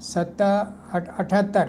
78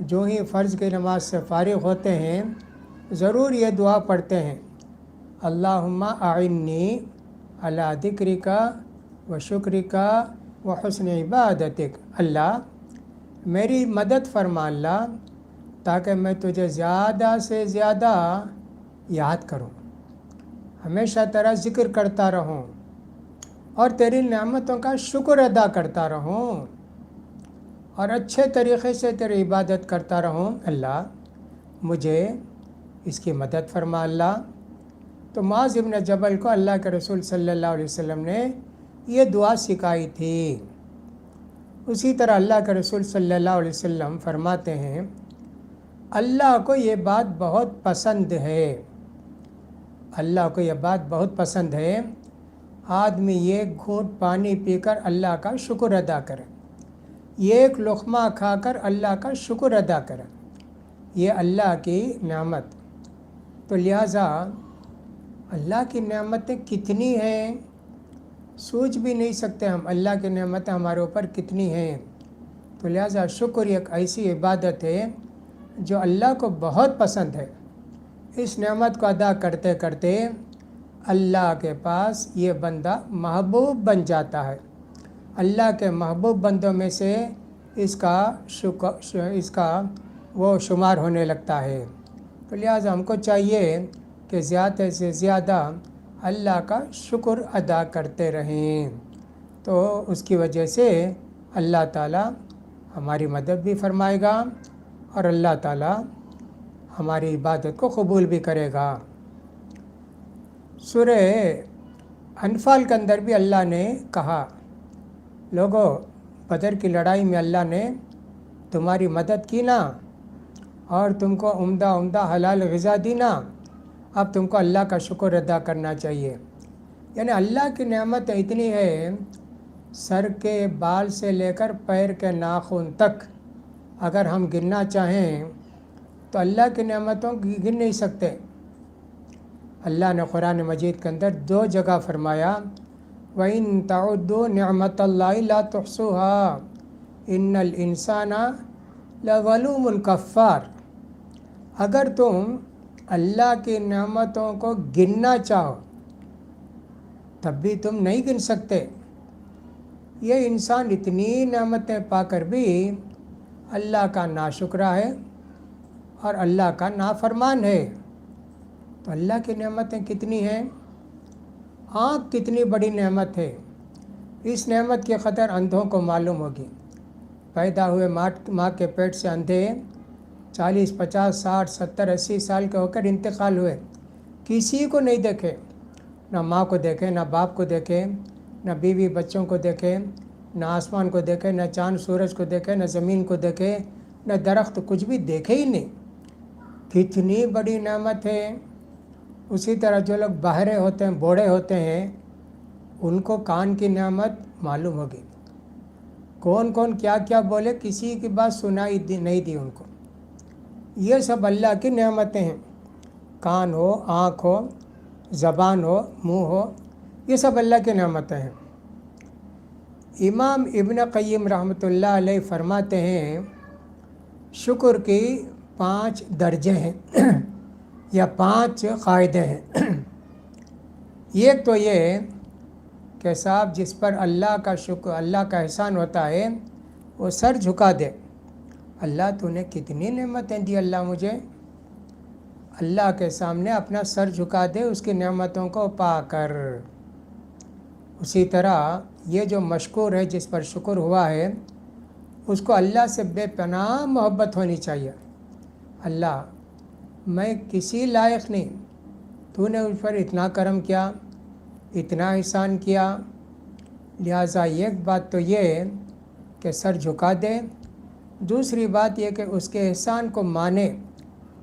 جو ہی فرض کی نماز سے فارغ ہوتے ہیں ضرور یہ دعا پڑھتے ہیں، اللہم اعنی علی ذکرک و شکرک و حسن عبادتک، اللہ میری مدد فرما اللہ تاکہ میں تجھے زیادہ سے زیادہ یاد کروں، ہمیشہ تیرا ذکر کرتا رہوں اور تیری نعمتوں کا شکر ادا کرتا رہوں اور اچھے طریقے سے تیری عبادت کرتا رہوں، اللہ مجھے اس کی مدد فرما اللہ۔ تو معاذ ابن جبل کو اللہ کے رسول صلی اللہ علیہ وسلم نے یہ دعا سکھائی تھی۔ اسی طرح اللہ کے رسول صلی اللہ علیہ وسلم فرماتے ہیں اللہ کو یہ بات بہت پسند ہے، اللہ کو یہ بات بہت پسند ہے آدمی ایک گھونٹ پانی پی کر اللہ کا شکر ادا کرے، ایک لقمہ کھا کر اللہ کا شکر ادا کرے، یہ اللہ کی نعمت۔ تو لہٰذا اللہ کی نعمتیں کتنی ہیں سوچ بھی نہیں سکتے ہم، اللہ کی نعمتیں ہمارے اوپر کتنی ہیں۔ تو لہٰذا شکر ایک ایسی عبادت ہے جو اللہ کو بہت پسند ہے۔ اس نعمت کو ادا کرتے کرتے اللہ کے پاس یہ بندہ محبوب بن جاتا ہے، اللہ کے محبوب بندوں میں سے اس کا وہ شمار ہونے لگتا ہے۔ تو لہٰذا ہم کو چاہیے کہ زیادہ سے زیادہ اللہ کا شکر ادا کرتے رہیں، تو اس کی وجہ سے اللہ تعالیٰ ہماری مدد بھی فرمائے گا اور اللہ تعالیٰ ہماری عبادت کو قبول بھی کرے گا۔ سورہ انفال کے اندر بھی اللہ نے کہا لوگو بدر کی لڑائی میں اللہ نے تمہاری مدد کی نا اور تم کو عمدہ حلال غذا دی نا، اب تم کو اللہ کا شکر ادا کرنا چاہیے۔ یعنی اللہ کی نعمت اتنی ہے، سر کے بال سے لے کر پیر کے ناخن تک اگر ہم گننا چاہیں تو اللہ کی نعمتوں کی گن نہیں سکتے۔ اللہ نے قرآن مجید کے اندر 2 جگہ فرمایا وَإِن تَعُدُّوا نِعْمَةَ اللَّهِ لَا تُحْصُوهَا إِنَّ الْإِنسَانَ لَظَلُومٌ كَفَّارٌ، اگر تم اللہ کی نعمتوں کو گننا چاہو تب بھی تم نہیں گن سکتے۔ یہ انسان اتنی نعمتیں پا کر بھی اللہ کا ناشکرہ ہے اور اللہ کا نافرمان ہے۔ تو اللہ کی نعمتیں کتنی ہیں، آنکھ کتنی بڑی نعمت ہے، اس نعمت کی قدر اندھوں کو معلوم ہوگی۔ پیدا ہوئے ماں کے پیٹ سے اندھے 40 50 60 70 80 سال کے ہو کر انتقال ہوئے، کسی کو نہیں دیکھے، نہ ماں کو دیکھے، نہ باپ کو دیکھے، نہ بیوی بچوں کو دیکھے، نہ آسمان کو دیکھے، نہ چاند سورج کو دیکھے، نہ زمین کو دیکھے، نہ درخت، کچھ بھی دیکھے ہی نہیں۔ کتنی بڑی نعمت ہے۔ اسی طرح جو لوگ بہرے ہوتے ہیں، بوڑھے ہوتے ہیں، ان کو کان کی نعمت معلوم ہوگی، کون کون کیا کیا بولے، کسی کی بات سنائی نہیں دی ان کو۔ یہ سب اللہ کی نعمتیں ہیں، کان ہو، آنکھ ہو، زبان ہو، منہ ہو، یہ سب اللہ کی نعمتیں ہیں۔ امام ابن قیم رحمۃ اللہ علیہ فرماتے ہیں شکر کی 5 درجے ہیں یا 5 قاعدے ہیں۔ ایک تو یہ کہ صاحب جس پر اللہ کا شکر، اللہ کا احسان ہوتا ہے، وہ سر جھکا دے، اللہ تو نے کتنی نعمتیں دی اللہ مجھے، اللہ کے سامنے اپنا سر جھکا دے اس کی نعمتوں کو پا کر۔ اسی طرح یہ جو مشکور ہے، جس پر شکر ہوا ہے، اس کو اللہ سے بے پناہ محبت ہونی چاہیے۔ اللہ میں کسی لائق نہیں، تو نے اس پر اتنا کرم کیا، اتنا احسان کیا، لہٰذا ایک بات تو یہ کہ سر جھکا دے، دوسری بات یہ کہ اس کے احسان کو مانے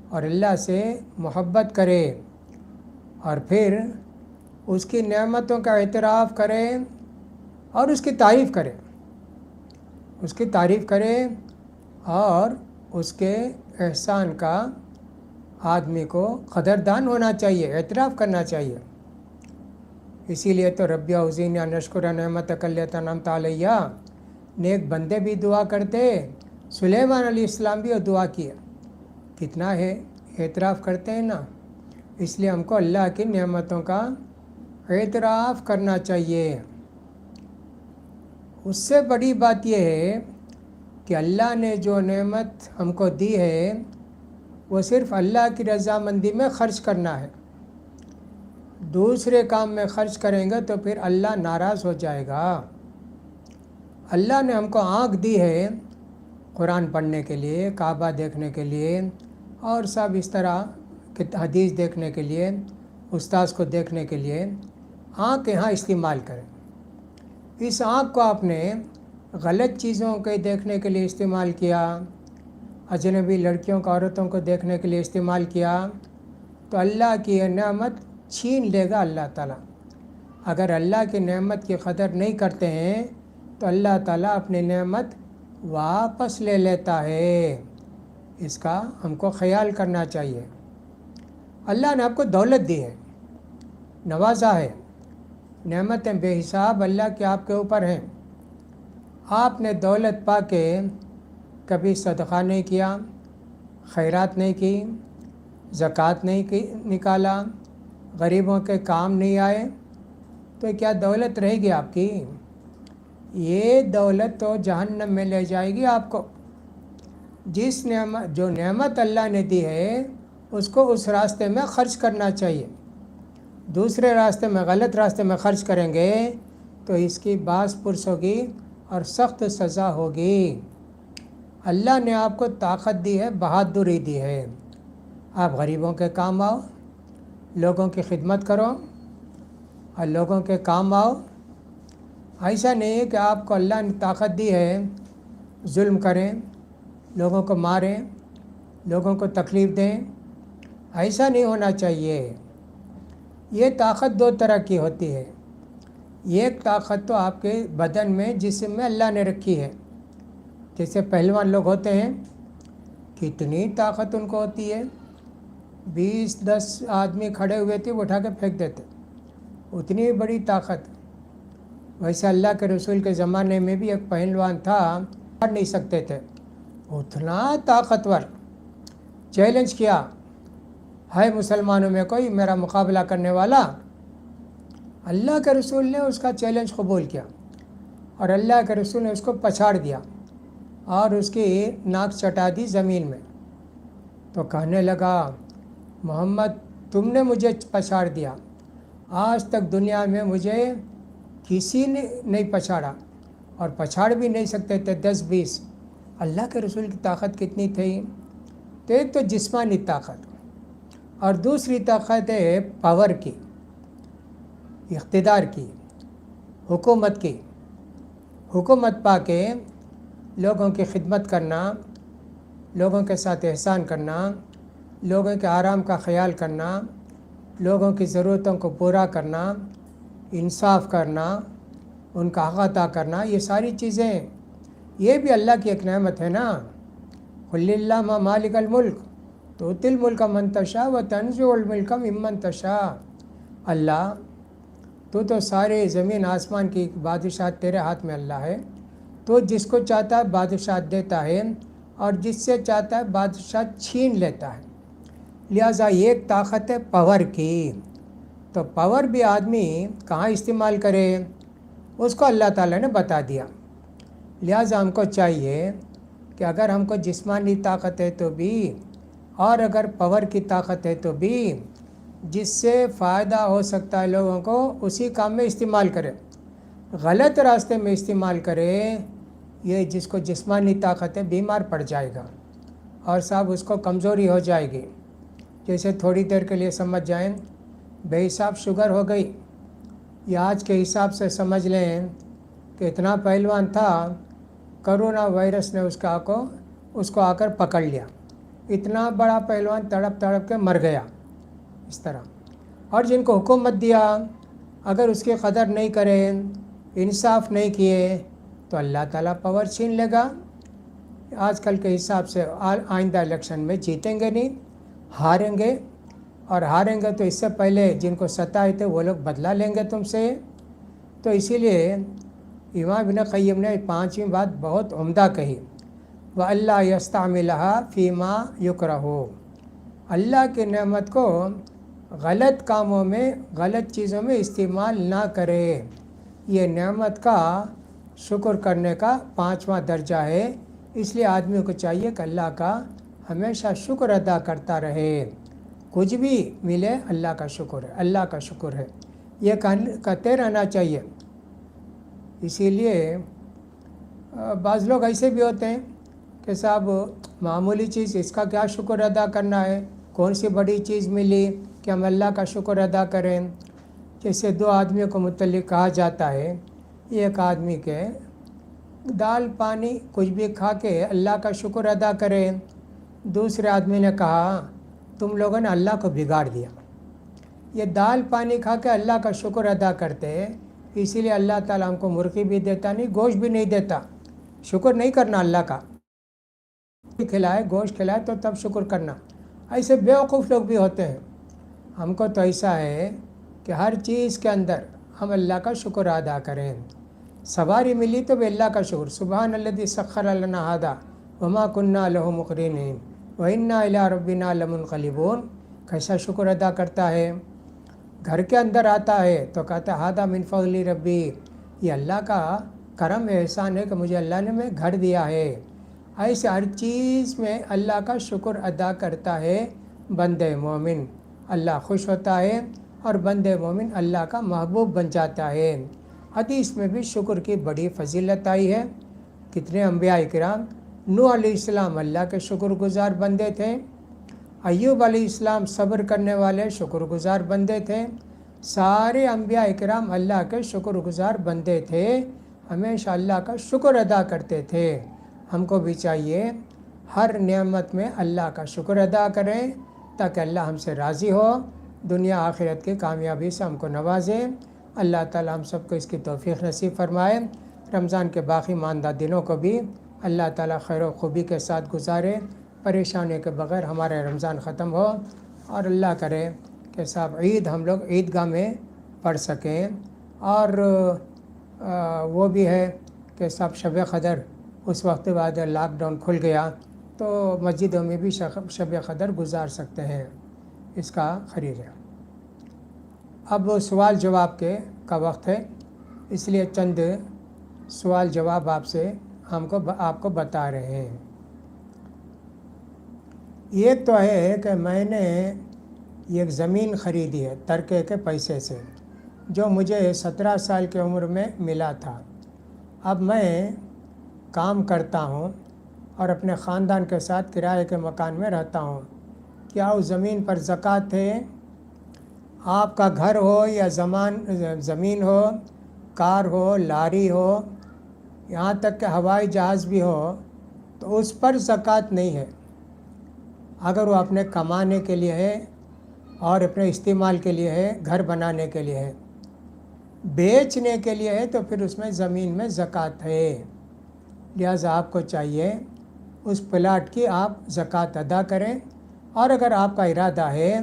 اور اللہ سے محبت کرے، اور پھر اس کی نعمتوں کا اعتراف کرے اور اس کی تعریف کرے، اس کی تعریف کرے اور اس کے احسان کا آدمی کو قدردان ہونا چاہیے، اعتراف کرنا چاہیے۔ اسی لیے تو رب اوزینی ان اشکر نعمتک التی انعمت علیہ، نیک بندے بھی دعا کرتے سلیمان علیہ السلام بھی دعا کیا، کتنا ہے اعتراف کرتے ہیں نا. اس لیے ہم کو اللہ کی نعمتوں کا اعتراف کرنا چاہیے. اس سے بڑی بات یہ ہے کہ اللہ نے جو نعمت ہم کو دی ہے وہ صرف اللہ کی رضامندی میں خرچ کرنا ہے. دوسرے کام میں خرچ کریں گے تو پھر اللہ ناراض ہو جائے گا. اللہ نے ہم کو آنکھ دی ہے قرآن پڑھنے کے لیے، کعبہ دیکھنے کے لیے، اور سب اس طرح حدیث دیکھنے کے لیے، استاذ کو دیکھنے کے لیے. آنکھ یہاں استعمال کریں. اس آنکھ کو آپ نے غلط چیزوں کے دیکھنے کے لیے استعمال کیا، اجنبی لڑکیوں کو، عورتوں کو دیکھنے کے لیے استعمال کیا، تو اللہ کی یہ نعمت چھین لے گا اللہ تعالیٰ. اگر اللہ کی نعمت کی قدر نہیں کرتے ہیں تو اللہ تعالیٰ اپنی نعمت واپس لے لیتا ہے. اس کا ہم کو خیال کرنا چاہیے. اللہ نے آپ کو دولت دی ہے، نوازا ہے، نعمتیں بے حساب اللہ کے آپ کے اوپر ہیں. آپ نے دولت پا کے کبھی صدقہ نہیں کیا، خیرات نہیں کی، زکوٰۃ نہیں نکالا، غریبوں کے کام نہیں آئے، تو کیا دولت رہے گی آپ کی؟ یہ دولت تو جہنم میں لے جائے گی آپ کو. جو نعمت اللہ نے دی ہے اس کو اس راستے میں خرچ کرنا چاہیے. دوسرے راستے میں، غلط راستے میں خرچ کریں گے تو اس کی باس پرس ہوگی اور سخت سزا ہوگی. اللہ نے آپ کو طاقت دی ہے، بہادری دی ہے. آپ غریبوں کے کام آؤ، لوگوں کی خدمت کرو اور لوگوں کے کام آؤ. ایسا نہیں ہے کہ آپ کو اللہ نے طاقت دی ہے ظلم کریں، لوگوں کو ماریں، لوگوں کو تکلیف دیں. ایسا نہیں ہونا چاہیے. یہ طاقت دو طرح کی ہوتی ہے. ایک طاقت تو آپ کے بدن میں، جسم میں اللہ نے رکھی ہے. جیسے پہلوان لوگ ہوتے ہیں، کتنی طاقت ان کو ہوتی ہے. 20-10 آدمی کھڑے ہوئے تھے، وہ اٹھا کے پھینک دیتے، اتنی بڑی طاقت. ویسے اللہ کے رسول کے زمانے میں بھی ایک پہلوان تھا، پڑھ نہیں سکتے تھے، اتنا طاقتور. چیلنج کیا، ہے مسلمانوں میں کوئی میرا مقابلہ کرنے والا؟ اللہ کے رسول نے اس کا چیلنج قبول کیا اور اللہ کے رسول نے اس کو پچھاڑ دیا اور اس کی ناک چٹا دی زمین میں. تو کہنے لگا، محمد تم نے مجھے پچھاڑ دیا، آج تک دنیا میں مجھے کسی نے نہیں پچھاڑا اور پچھاڑ بھی نہیں سکتے تھے 10-20. اللہ کے رسول کی طاقت کتنی تھی؟ تو ایک تو جسمانی طاقت اور دوسری طاقت ہے پاور کی، اقتدار کی، حکومت کی. حکومت پا کے لوگوں کی خدمت کرنا، لوگوں کے ساتھ احسان کرنا، لوگوں کے آرام کا خیال کرنا، لوگوں کی ضرورتوں کو پورا کرنا، انصاف کرنا، ان کا حق ادا کرنا، یہ ساری چیزیں یہ بھی اللہ کی ایک نعمت ہے نا. قل اللہم مالک الملک تؤتی الملک من تشاء وتنزع الملک ممن تشاء. اللہ تو سارے زمین آسمان کی بادشاہ تیرے ہاتھ میں اللہ ہے. تو جس کو چاہتا ہے بادشاہ دیتا ہے اور جس سے چاہتا ہے بادشاہ چھین لیتا ہے. لہٰذا ایک طاقت ہے پاور کی. تو پاور بھی آدمی کہاں استعمال کرے اس کو اللہ تعالیٰ نے بتا دیا. لہٰذا ہم کو چاہیے کہ اگر ہم کو جسمانی طاقت ہے تو بھی، اور اگر پاور کی طاقت ہے تو بھی، جس سے فائدہ ہو سکتا ہے لوگوں کو اسی کام میں استعمال کرے. غلط راستے میں استعمال کرے، یہ جس کو جسمانی طاقت ہے بیمار پڑ جائے گا اور صاحب اس کو کمزوری ہو جائے گی. جیسے تھوڑی دیر کے لیے سمجھ جائیں بے حساب شوگر ہو گئی، یا آج کے حساب سے سمجھ لیں کہ اتنا پہلوان تھا، کرونا وائرس نے اس کو آ کر پکڑ لیا، اتنا بڑا پہلوان تڑپ تڑپ کے مر گیا. اس طرح. اور جن کو حکومت دیا اگر اس کی قدر نہیں کرے، انصاف نہیں کیے تو اللہ تعالیٰ پاور چھین لے گا. آج کل کے حساب سے آئندہ الیکشن میں جیتیں گے نہیں، ہاریں گے، اور ہاریں گے تو اس سے پہلے جن کو ستائے تھے وہ لوگ بدلہ لیں گے تم سے. تو اسی لیے امام ابن قیم نے 5ویں بات بہت عمدہ کہی. و اللہ یستعملہا فیما یکرہو، اللہ کی نعمت کو غلط کاموں میں، غلط چیزوں میں استعمال نہ کرے۔ یہ نعمت کا شکر کرنے کا 5واں درجہ ہے، اس لیے آدمی کو چاہیے کہ اللہ کا ہمیشہ شکر ادا کرتا رہے۔ کچھ بھی ملے اللہ کا شکر ہے، اللہ کا شکر ہے، یہ کہتے رہنا چاہیے۔ اسی لیے بعض لوگ ایسے بھی ہوتے ہیں کہ صاحب معمولی چیز، اس کا کیا شکر ادا کرنا ہے، کون سی بڑی چیز ملی کہ ہم اللہ کا شکر ادا کریں۔ جیسے 2 آدمیوں کو متعلق کہا جاتا ہے، ایک آدمی کے دال پانی کچھ بھی کھا کے اللہ کا شکر ادا کرے، دوسرے آدمی نے کہا تم لوگوں نے اللہ کو بگاڑ دیا۔ یہ دال پانی کھا کے اللہ کا شکر ادا کرتے، اسی لیے اللہ تعالیٰ ہم کو مرغی بھی دیتا نہیں، گوشت بھی نہیں دیتا۔ شکر نہیں کرنا اللہ کا، کھلائے گوشت کھلائے تو تب شکر کرنا۔ ایسے بیوقوف لوگ بھی ہوتے ہیں۔ ہم کو تو ایسا ہے کہ ہر چیز کے اندر ہم اللہ کا شکر ادا کریں۔ سواری ملی تو بھی اللہ کا شکر، سبحان الذی سخر لنا ھذا وما کنا لہ مقرنین وانا الی ربنا لمنقلبون۔ کیسا شکر ادا کرتا ہے۔ گھر کے اندر آتا ہے تو کہتا ہے ھذا من فضل ربی، یہ اللہ کا کرم احسان ہے کہ مجھے اللہ نے میں گھر دیا ہے۔ ایسے ہر چیز میں اللہ کا شکر ادا کرتا ہے بندہ مومن، اللہ خوش ہوتا ہے اور بندہ مومن اللہ کا محبوب بن جاتا ہے۔ حدیث میں بھی شکر کی بڑی فضیلت آئی ہے۔ کتنے انبیاء کرام، نوح علیہ السلام اللہ کے شکر گزار بندے تھے، ایوب علیہ السلام صبر کرنے والے شکر گزار بندے تھے، سارے انبیاء کرام اللہ کے شکر گزار بندے تھے، ہمیشہ اللہ کا شکر ادا کرتے تھے۔ ہم کو بھی چاہیے ہر نعمت میں اللہ کا شکر ادا کریں تاکہ اللہ ہم سے راضی ہو، دنیا آخرت کی کامیابی سے ہم کو نوازے۔ اللہ تعالی ہم سب کو اس کی توفیق نصیب فرمائے۔ رمضان کے باقی ماندہ دنوں کو بھی اللہ تعالی خیر و خوبی کے ساتھ گزارے، پریشانی کے بغیر ہمارے رمضان ختم ہو، اور اللہ کرے کہ صاحب عید ہم لوگ عیدگاہ میں پڑھ سکیں۔ اور وہ بھی ہے کہ صاحب شب قدر اس وقت بعد لاک ڈاؤن کھل گیا تو مسجدوں میں بھی شب قدر گزار سکتے ہیں، اس کا خرید ہے۔ اب سوال جواب کا وقت ہے، اس لیے چند سوال جواب آپ کو بتا رہے ہیں۔ ایک تو ہے کہ میں نے ایک زمین خریدی ہے ترکے کے پیسے سے، جو مجھے 17 سال کی عمر میں ملا تھا۔ اب میں کام کرتا ہوں اور اپنے خاندان کے ساتھ کرائے کے مکان میں رہتا ہوں، کیا اس زمین پر زکوٰۃ ہے؟ آپ کا گھر ہو یا زمین ہو، کار ہو، لاری ہو، یہاں تک کہ ہوائی جہاز بھی ہو، تو اس پر زکوٰۃ نہیں ہے۔ اگر وہ اپنے کمانے کے لیے ہے اور اپنے استعمال کے لیے ہے، گھر بنانے کے لیے ہے، بیچنے کے لیے ہے، تو پھر اس میں زمین میں زکوٰۃ ہے۔ لہٰذا آپ کو چاہیے اس پلاٹ کی آپ زکوٰۃ ادا کریں، اور اگر آپ کا ارادہ ہے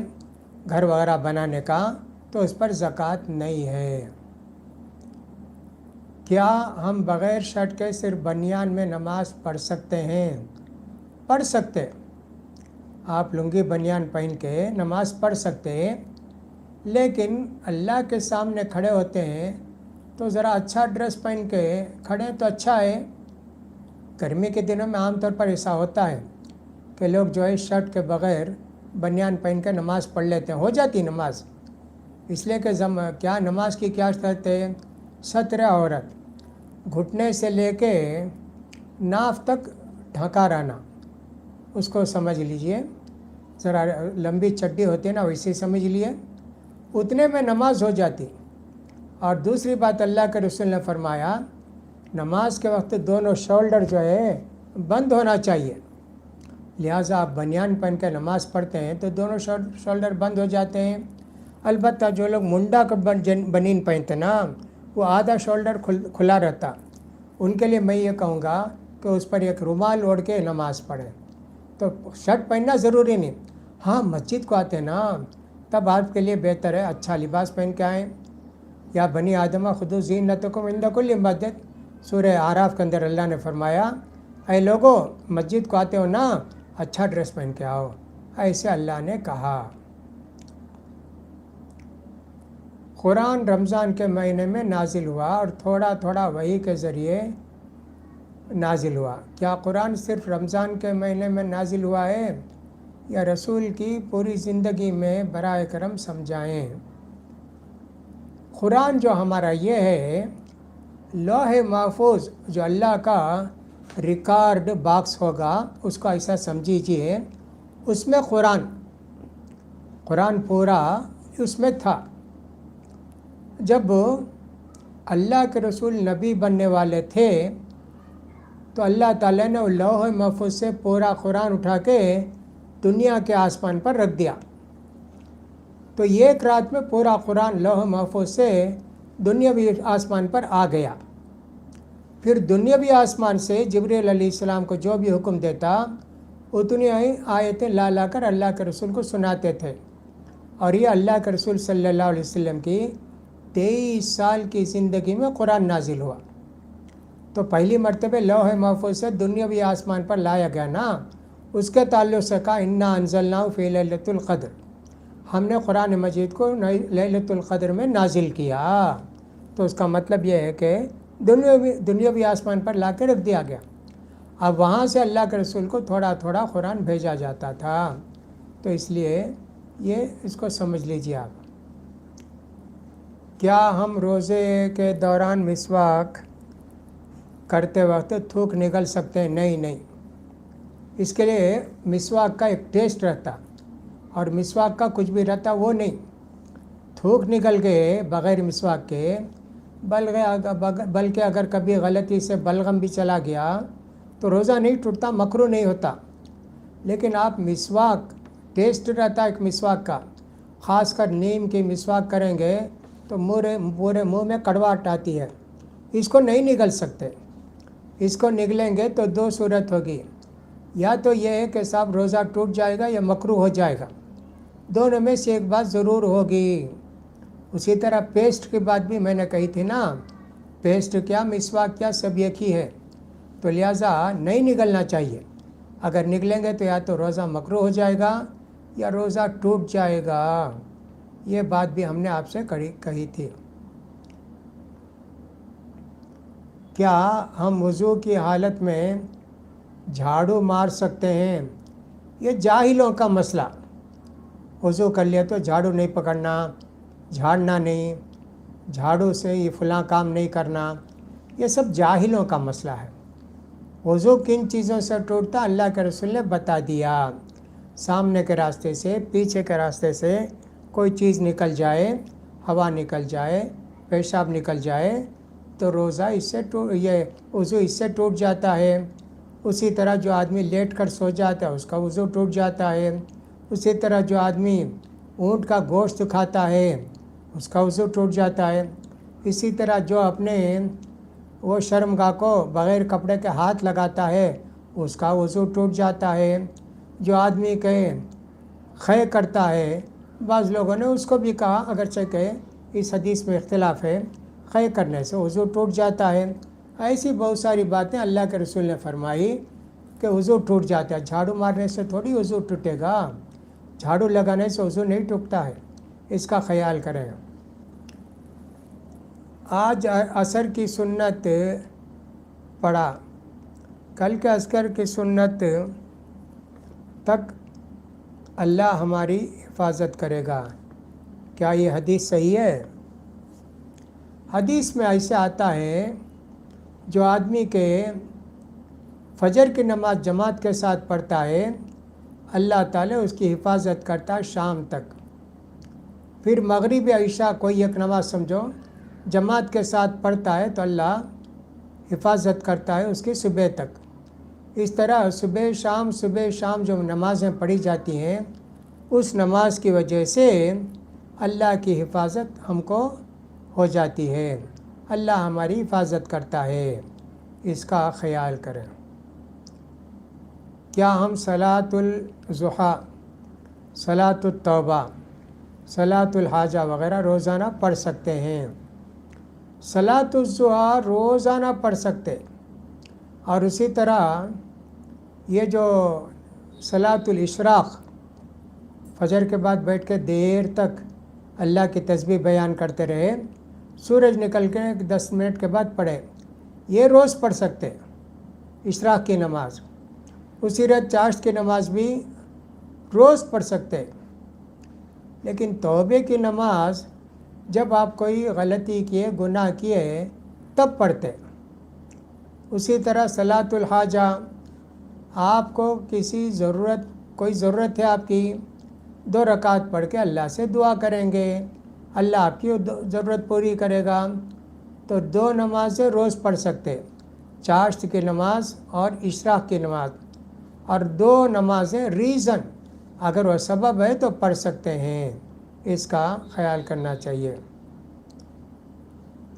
گھر وغیرہ بنانے کا تو اس پر زکوٰۃ نہیں ہے۔ کیا ہم بغیر شرٹ کے صرف بنیان میں نماز پڑھ سکتے ہیں؟ پڑھ سکتے، آپ لنگی بنیان پہن کے نماز پڑھ سکتے ہیں، لیکن اللہ کے سامنے کھڑے ہوتے ہیں تو ذرا اچھا ڈریس پہن کے کھڑے تو اچھا ہے۔ گرمی کے دنوں میں عام طور پر ایسا ہوتا ہے کہ لوگ جو ہے شرٹ کے بغیر بنیان پہن کے نماز پڑھ لیتے ہیں، ہو جاتی نماز، اس لیے کہ کیا نماز کی کیا شرط ہے؟ ستر عورت، گھٹنے سے لے کے ناف تک ڈھکا رہنا، اس کو سمجھ لیجئے، ذرا لمبی چڈی ہوتی ہے نا، ویسے سمجھ لیے، اتنے میں نماز ہو جاتی۔ اور دوسری بات، اللہ کے رسول نے فرمایا نماز کے وقت دونوں شولڈر جو ہے بند ہونا چاہیے، لہٰذا آپ بنیان پہن کے نماز پڑھتے ہیں تو دونوں شولڈر بند ہو جاتے ہیں۔ البتہ جو لوگ منڈا کا بنین پہنتے نا، وہ آدھا شولڈر کھلا رہتا، ان کے لیے میں یہ کہوں گا کہ اس پر ایک رومال اوڑھ کے نماز پڑھیں۔ تو شرٹ پہننا ضروری نہیں، ہاں مسجد کو آتے نا تب آپ کے لیے بہتر ہے اچھا لباس پہن کے آئیں۔ یا بنی آدمہ خذوا زینتکم عند کل مسجد، سورہ اعراف کے اندر اللہ نے فرمایا اے لوگو مسجد کو آتے ہو نا اچھا ڈریس پہن کے آؤ، ایسے اللہ نے کہا۔ قرآن رمضان کے مہینے میں نازل ہوا اور تھوڑا تھوڑا وحی کے ذریعے نازل ہوا۔ کیا قرآن صرف رمضان کے مہینے میں نازل ہوا ہے یا رسول کی پوری زندگی میں برائے کرم سمجھائیں؟ قرآن جو ہمارا یہ ہے، لوح محفوظ جو اللہ کا ریکارڈ باکس ہوگا اس کو ایسا سمجھیجئے، اس میں قرآن پورا اس میں تھا۔ جب اللہ کے رسول نبی بننے والے تھے تو اللہ تعالیٰ نے لوح محفوظ سے پورا قرآن اٹھا کے دنیا کے آسمان پر رکھ دیا۔ تو ایک رات میں پورا قرآن لوح محفوظ سے دنیاوی آسمان پر آ گیا۔ پھر دنیاوی آسمان سے جبریل علیہ السلام کو جو بھی حکم دیتا اتنی آیتیں لا لا کر اللہ کے رسول کو سناتے تھے، اور یہ اللہ کے رسول صلی اللہ علیہ وسلم کی 23 سال کی زندگی میں قرآن نازل ہوا۔ تو پہلی مرتبہ لوح محفوظ سے دنیاوی آسمان پر لایا گیا نا، اس کے تعلق سے کہا انا انزلناہ فی لیلۃ القدر، ہم نے قرآن مجید کو لیلۃ القدر میں نازل کیا۔ تو اس کا مطلب یہ ہے کہ دنیاوی آسمان پر لا کے رکھ دیا گیا۔ اب وہاں سے اللہ کے رسول کو تھوڑا تھوڑا قرآن بھیجا جاتا تھا، تو اس لیے یہ اس کو سمجھ لیجیے آپ۔ کیا ہم روزے کے دوران مسواک کرتے وقت تھوک نگل سکتے ہیں؟ نہیں، اس کے لیے مسواک کا ایک ٹیسٹ رہتا، اور مسواک کا کچھ بھی رہتا وہ نہیں۔ تھوک نکل گئے بغیر مسواک کے، بلکہ اگر کبھی غلطی سے بلغم بھی چلا گیا تو روزہ نہیں ٹوٹتا، مکروہ نہیں ہوتا۔ لیکن آپ مسواک ٹیسٹ رہتا ہے ایک مسواک کا، خاص کر نیم کی مسواک کریں گے تو پورے منہ میں کڑواہٹ آتی ہے، اس کو نہیں نگل سکتے۔ اس کو نگلیں گے تو دو صورت ہوگی، یا تو یہ ہے کہ صاحب روزہ ٹوٹ جائے گا یا مکروہ ہو جائے گا، دونوں میں سے ایک بات ضرور ہوگی۔ اسی طرح پیسٹ کی بات بھی میں نے کہی تھی نا، پیسٹ کیا مسواک کیا سب ایک ہی ہے، تو لہٰذا نہیں نگلنا چاہیے۔ اگر نگلیں گے تو یا تو روزہ مکروہ ہو جائے گا یا روزہ ٹوٹ جائے گا، یہ بات بھی ہم نے آپ سے کہی تھی۔ کیا ہم وضو کی حالت میں جھاڑو مار سکتے ہیں؟ یہ جاہلوں کا مسئلہ۔ وضو کر لیا تو جھاڑو نہیں پکڑنا، جھاڑنا نہیں، جھاڑو سے یہ فلاں کام نہیں کرنا، یہ سب جاہلوں کا مسئلہ ہے۔ وضو کن چیزوں سے ٹوٹتا اللہ کے رسول نے بتا دیا۔ سامنے کے راستے سے، پیچھے کے راستے سے کوئی چیز نکل جائے، ہوا نکل جائے، پیشاب نکل جائے تو روزہ یہ وضو اس سے ٹوٹ جاتا ہے۔ اسی طرح جو آدمی لیٹ کر سو جاتا ہے اس کا وضو ٹوٹ جاتا ہے۔ اسی طرح جو آدمی اونٹ کا گوشت کھاتا ہے اس کا وضو ٹوٹ جاتا ہے۔ اسی طرح جو اپنے وہ شرمگاہ کو بغیر کپڑے کے ہاتھ لگاتا ہے اس کا وضو ٹوٹ جاتا ہے۔ جو آدمی خے کرتا ہے، بعض لوگوں نے اس کو بھی کہا، اگرچہ کہ اس حدیث میں اختلاف ہے، خے کرنے سے وضو ٹوٹ جاتا ہے۔ ایسی بہت ساری باتیں اللہ کے رسول نے فرمائی کہ وضو ٹوٹ جاتا ہے۔ جھاڑو مارنے سے تھوڑی وضو ٹوٹے گا، جھاڑو لگانے سے وضو نہیں ٹوٹتا ہے، اس کا خیال کریں۔ آج عصر کی سنت پڑھا، کل کے عصر کی سنت تک اللہ ہماری حفاظت کرے گا۔ کیا یہ حدیث صحیح ہے؟ حدیث میں ایسے آتا ہے جو آدمی کے فجر کی نماز جماعت کے ساتھ پڑھتا ہے اللہ تعالیٰ اس کی حفاظت کرتا ہے شام تک۔ پھر مغرب عشاء کوئی ایک نماز سمجھو جماعت کے ساتھ پڑھتا ہے تو اللہ حفاظت کرتا ہے اس کی صبح تک۔ اس طرح صبح شام جو نمازیں پڑھی جاتی ہیں اس نماز کی وجہ سے اللہ کی حفاظت ہم کو ہو جاتی ہے، اللہ ہماری حفاظت کرتا ہے، اس کا خیال کریں۔ کیا ہم صلاۃ الضحیٰ، صلاۃ التوبہ، صلاۃ الحاجہ وغیرہ روزانہ پڑھ سکتے ہیں؟ صلاۃ الضحیٰ روزانہ پڑھ سکتے، اور اسی طرح یہ جو صلاۃ الاشراق، فجر کے بعد بیٹھ کے دیر تک اللہ کی تسبیح بیان کرتے رہے، سورج نکل کے 10 منٹ کے بعد پڑھے، یہ روز پڑھ سکتے اشراق کی نماز۔ اسی رات چاشت کی نماز بھی روز پڑھ سکتے، لیکن توبے کی نماز جب آپ کوئی غلطی کیے، گناہ کیے تب پڑھتے۔ اسی طرح صلاۃ الحاجہ، آپ کو کسی کوئی ضرورت ہے آپ کی، 2 رکعت پڑھ کے اللہ سے دعا کریں گے، اللہ آپ کی ضرورت پوری کرے گا، تو 2 نمازیں روز پڑھ سکتے، چاشت کی نماز اور اشراق کی نماز، اور 2 نمازیں ریزن اگر وہ سبب ہے تو پڑھ سکتے ہیں، اس کا خیال کرنا چاہیے۔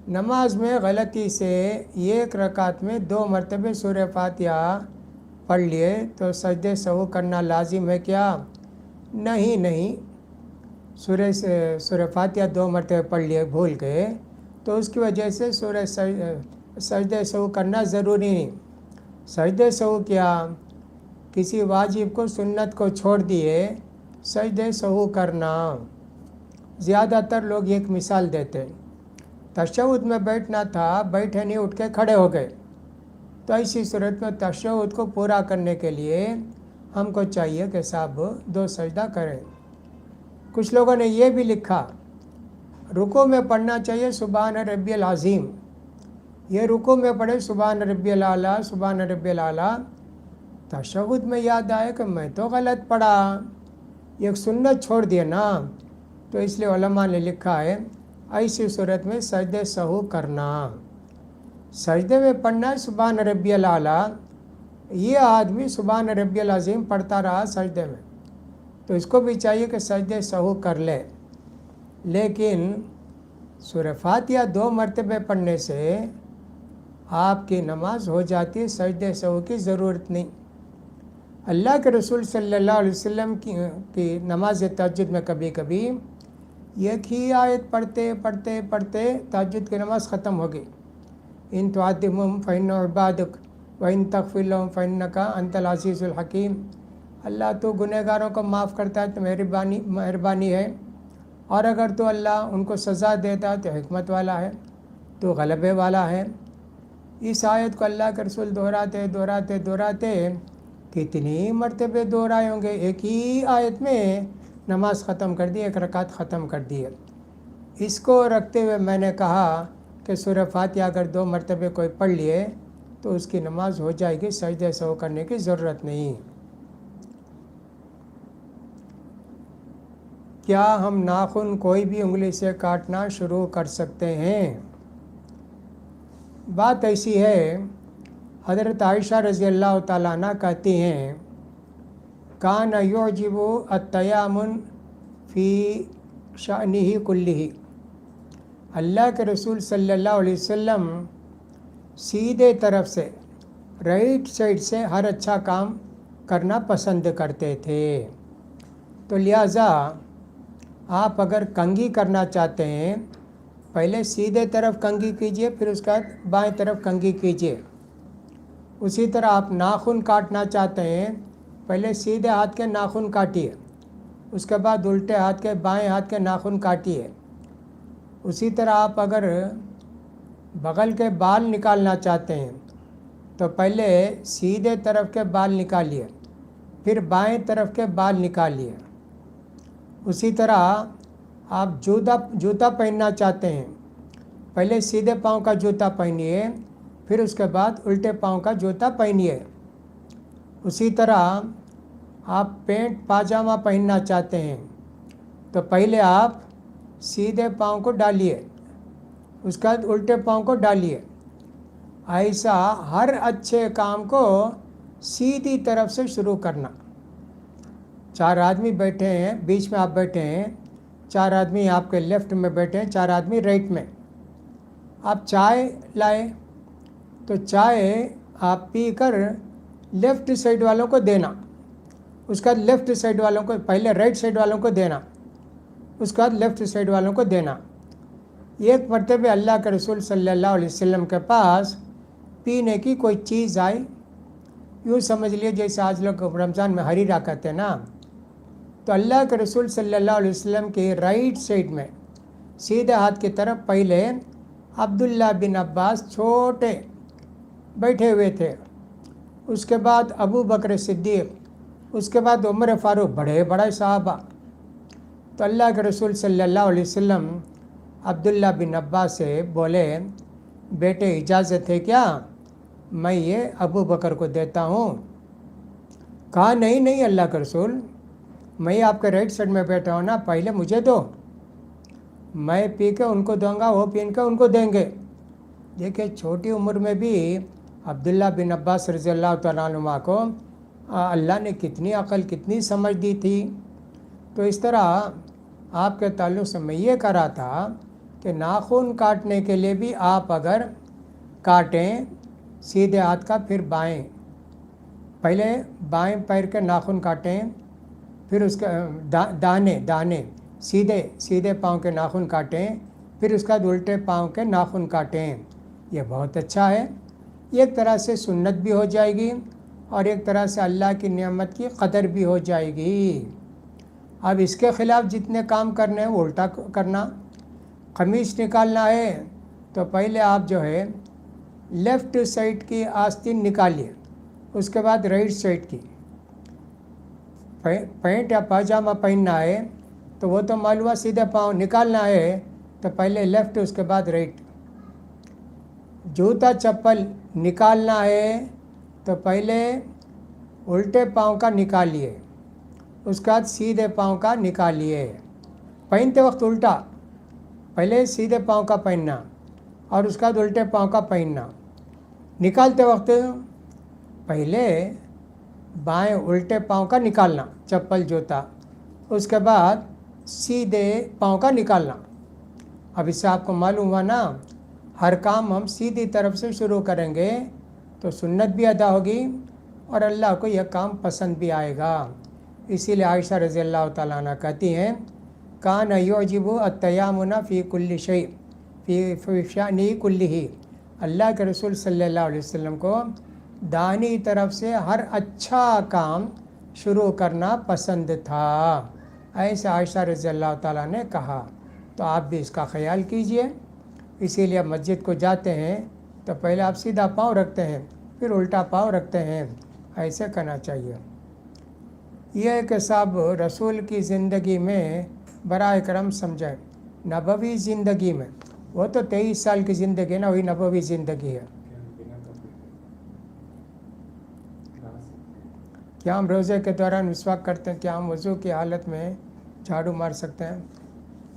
نماز میں غلطی سے 1 رکعت میں 2 مرتبہ سورہ فاتحہ پڑھ لیے تو سجدہ سہو کرنا لازم ہے کیا؟ نہیں، سورہ فاتحہ 2 مرتبہ پڑھ لیے بھول گئے تو اس کی وجہ سے سجدہ سہو کرنا ضروری نہیں۔ سجدہ سہو کیا؟ کسی واجب کو، سنت کو چھوڑ دیے، سجدہ سہو کرنا۔ زیادہ تر لوگ ایک مثال دیتے، تشہد میں بیٹھنا تھا، بیٹھے نہیں، اٹھ کے کھڑے ہو گئے، تو ایسی صورت میں تشہد کو پورا کرنے کے لیے ہم کو چاہیے کہ صاحب 2 سجدہ کریں۔ کچھ لوگوں نے یہ بھی لکھا رکوع میں پڑھنا چاہیے سبحان ربی العظیم، یہ رکوع میں پڑھے سبحان ربی الاعلیٰ، سبحان ربی الاعلیٰ، تشہد میں یاد آئے کہ میں تو غلط پڑھا، ایک سنت چھوڑ دیا نا، تو اس لیے علماء نے لکھا ہے ایسی صورت میں سجدہ سہو کرنا، سجدے میں پڑھنا ہے سبحان ربی الاعلیٰ، یہ آدمی سبحان ربی العظیم پڑھتا رہا سجدے میں تو اس کو بھی چاہیے کہ سجدہ سہو کر لے، لیکن سورہ فاتحہ 2 مرتبہ پڑھنے سے آپ کی نماز ہو جاتی ہے، سجدہ سہو کی ضرورت نہیں۔ اللہ کے رسول صلی اللہ علیہ وسلم کی نماز تہجد میں کبھی کبھی ایک ہی آیت پڑھتے تہجد کی نماز ختم ہو گئی، ان تعذبهم فإنهم عبادک وإن تغفر لهم فإنک انت العزیز الحکیم، اللہ تو گنہگاروں کو معاف کرتا ہے تو مہربانی ہے، اور اگر تو اللہ ان کو سزا دیتا ہے تو حکمت والا ہے، تو غلبے والا ہے۔ اس آیت کو اللہ کے رسول دہراتے کتنی مرتبہ دہرائے ہوں گے، ایک ہی آیت میں نماز ختم کر دی، 1 رکعت ختم کر دی ہے۔ اس کو رکھتے ہوئے میں نے کہا کہ سورہ فاتحہ اگر 2 مرتبہ کوئی پڑھ لیے تو اس کی نماز ہو جائے گی، سجدہ سہو کرنے کی ضرورت نہیں۔ کیا ہم ناخن کوئی بھی انگلی سے کاٹنا شروع کر سکتے ہیں؟ بات ایسی ہے، حضرت عائشہ رضی اللہ تعالیٰ عنہ کہتی ہیں کان یعجب التیامن فی شأنہ کلہ، اللہ کے رسول صلی اللہ علیہ وسلم سیدھے طرف سے، رائٹ سائڈ سے ہر اچھا کام کرنا پسند کرتے تھے، تو لہٰذا آپ اگر کنگھی کرنا چاہتے ہیں پہلے سیدھے طرف کنگھی کیجئے، پھر اس کے بعد بائیں طرف کنگھی کیجئے۔ اسی طرح آپ ناخن کاٹنا چاہتے ہیں پہلے سیدھے ہاتھ کے ناخن کاٹیے، اس کے بعد الٹے ہاتھ کے، بائیں ہاتھ کے ناخن کاٹیے۔ اسی طرح آپ اگر بغل کے بال نکالنا چاہتے ہیں تو پہلے سیدھے طرف کے بال نکالیے، پھر بائیں طرف کے بال نکالیے۔ اسی طرح آپ جوتا پہننا چاہتے ہیں پہلے سیدھے پاؤں کا جوتا پہنیے، پھر اس کے بعد الٹے پاؤں کا جوتا پہنیے۔ اسی طرح آپ پینٹ پاجامہ پہننا چاہتے ہیں تو پہلے آپ سیدھے پاؤں کو ڈالیے، اس کے بعد الٹے پاؤں کو ڈالیے۔ ایسا ہر اچھے کام کو سیدھی طرف سے شروع کرنا۔ 4 آدمی بیٹھے ہیں، بیچ میں آپ بیٹھے ہیں، 4 آدمی آپ کے لیفٹ میں بیٹھے ہیں، 4 آدمی رائٹ میں۔ آپ چائے لائے تو چائے آپ پی کر لیفٹ سائڈ والوں کو دینا، اس کے بعد لیفٹ سائڈ والوں کو، پہلے رائٹ سائڈ والوں کو دینا، اس کے بعد لیفٹ سائڈ والوں کو دینا۔ ایک مرتبہ اللہ کے رسول صلی اللہ علیہ وسلم کے پاس پینے کی کوئی چیز آئی، یوں سمجھ لیے جیسے آج لوگ رمضان میں حریرہ کہتے ہیں نا، تو اللہ کے رسول صلی اللہ علیہ وسلم کی رائٹ سائڈ میں سیدھے ہاتھ کی طرف پہلے عبداللہ بن عباس چھوٹے بیٹھے ہوئے تھے، اس کے بعد ابو بکر صدیق، اس کے بعد عمر فاروق، بڑے بڑے صحابہ۔ تو اللہ کے رسول صلی اللہ علیہ وسلم عبداللہ بن عباس سے بولے، بیٹے اجازت ہے کیا میں یہ ابو بکر کو دیتا ہوں؟ کہا نہیں نہیں اللہ کے رسول، میں آپ کے رائٹ سائڈ میں بیٹھا ہوں نا، پہلے مجھے دو، میں پی کے ان کو دوں گا، وہ پی کے ان کو دیں گے۔ دیکھیں چھوٹی عمر میں بھی عبداللہ بن عباس رضی اللہ تعالیٰ عنہ کو اللہ نے کتنی عقل کتنی سمجھ دی تھی۔ تو اس طرح آپ کے تعلق سے میں یہ کہہ رہا تھا کہ ناخن کاٹنے کے لیے بھی آپ اگر کاٹیں سیدھے ہاتھ کا، پھر بائیں، پہلے بائیں پیر کے ناخن کاٹیں، پھر اس کے دانے سیدھے پاؤں کے ناخن کاٹیں، پھر اس کے بعد الٹے پاؤں کے ناخن کاٹیں، یہ بہت اچھا ہے۔ ایک طرح سے سنت بھی ہو جائے گی اور ایک طرح سے اللہ کی نعمت کی قدر بھی ہو جائے گی۔ اب اس کے خلاف جتنے کام کرنے ہیں وہ الٹا کرنا، قمیص نکالنا ہے تو پہلے آپ جو ہے لیفٹ سائڈ کی آستین نکالیے، اس کے بعد رائٹ سائڈ کی۔ پینٹ یا پاجامہ پہننا ہے تو وہ تو معلوم سیدھے پاؤں نکالنا ہے تو پہلے لیفٹ اس کے بعد رائٹ۔ جوتا چپل نکالنا ہے تو پہلے الٹے پاؤں کا نکالیے، اس کے بعد سیدھے پاؤں کا نکالیے۔ پہنتے وقت الٹا، پہلے سیدھے پاؤں کا پہننا اور اس کے بعد الٹے پاؤں کا پہننا۔ نکالتے وقت پہلے بائیں الٹے پاؤں کا نکالنا چپل جوتا، اس کے بعد سیدھے پاؤں کا نکالنا۔ اب اس سے آپ کو معلوم ہوا نا، ہر کام ہم سیدھی طرف سے شروع کریں گے تو سنت بھی ادا ہوگی اور اللہ کو یہ کام پسند بھی آئے گا۔ اسی لیے عائشہ رضی اللہ تعالیٰ عنہ کہتی ہیں، کان یعجب التیامن فی کل شیء فی شأنہ کلہ، اللہ کے رسول صلی اللہ علیہ وسلم کو داہنی طرف سے ہر اچھا کام شروع کرنا پسند تھا، ایسے عائشہ رضی اللہ تعالیٰ نے کہا۔ تو آپ بھی اس کا خیال کیجئے۔ اسی لیے مسجد کو جاتے ہیں تو پہلے آپ سیدھا پاؤں رکھتے ہیں، پھر الٹا پاؤں رکھتے ہیں، ایسے کرنا چاہیے۔ یہ کہ صاحب رسول کی زندگی میں براہ کرم سمجھیں، نبوی زندگی میں، وہ تو 23 سال کی زندگی ہے نا، وہی نبوی زندگی ہے۔ کیا ہم روزے کے دوران مسواک کرتے ہیں؟ کیا ہم وضو کی حالت میں جھاڑو مار سکتے ہیں؟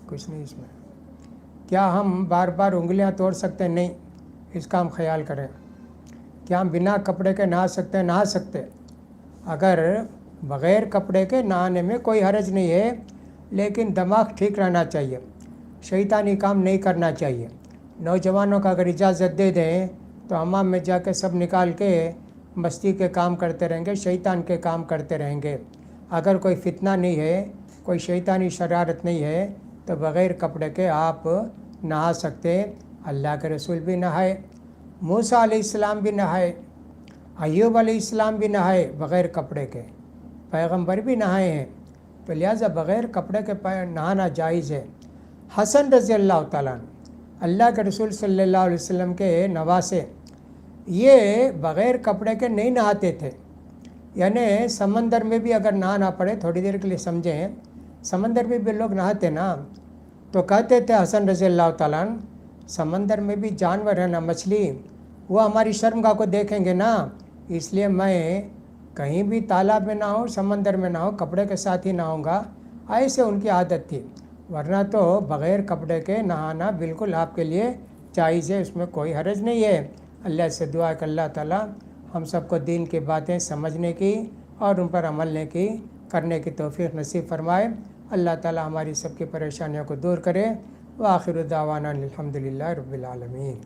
کچھ نہیں اس میں۔ کیا ہم بار بار انگلیاں توڑ سکتے ہیں؟ نہیں، اس کا ہم خیال کریں۔ کیا ہم بنا کپڑے کے نہا سکتے ہیں؟ نہا سکتے، اگر بغیر کپڑے کے نہانے میں کوئی حرج نہیں ہے، لیکن دماغ ٹھیک رہنا چاہیے، شیطانی کام نہیں کرنا چاہیے۔ نوجوانوں کا اگر اجازت دے دیں تو حمام میں جا کے سب نکال کے مستی کے کام کرتے رہیں گے، شیطان کے کام کرتے رہیں گے۔ اگر کوئی فتنہ نہیں ہے، کوئی شیطانی شرارت نہیں ہے تو بغیر کپڑے کے آپ نہا سکتے۔ اللہ کے رسول بھی نہائے، موسیٰ علیہ السلام بھی نہائے، ایوب علیہ السلام بھی نہائے بغیر کپڑے کے، پیغمبر بھی نہائے ہیں، تو لہٰذا بغیر کپڑے کے نہانا جائز ہے۔ حسن رضی اللہ تعالیٰ اللہ کے رسول صلی اللہ علیہ وسلم کے نواسے، یہ بغیر کپڑے کے نہیں نہاتے تھے، یعنی سمندر میں بھی اگر نہانا پڑے، تھوڑی دیر کے لیے سمجھیں، سمندر میں بھی لوگ نہاتے نا، تو کہتے تھے حسن رضی اللہ تعالیٰ، سمندر میں بھی جانور ہے نا، مچھلی، وہ ہماری شرمگاہ کو دیکھیں گے نا، اس لیے میں کہیں بھی تالاب میں نہ ہوں، سمندر میں نہ ہوں، کپڑے کے ساتھ ہی نہاؤں گا، ایسے ان کی عادت تھی۔ ورنہ تو بغیر کپڑے کے نہانا بالکل آپ کے لیے جائز ہے، اس میں کوئی حرج نہیں ہے۔ اللہ سے دعا کہ اللہ تعالیٰ ہم سب کو دین کی باتیں سمجھنے کی اور ان پر عمل کرنے کی توفیق نصیب فرمائے۔ اللہ تعالیٰ ہماری سب کی پریشانیوں کو دور کرے۔ وآخر دعوانا الحمدللہ رب العالمین۔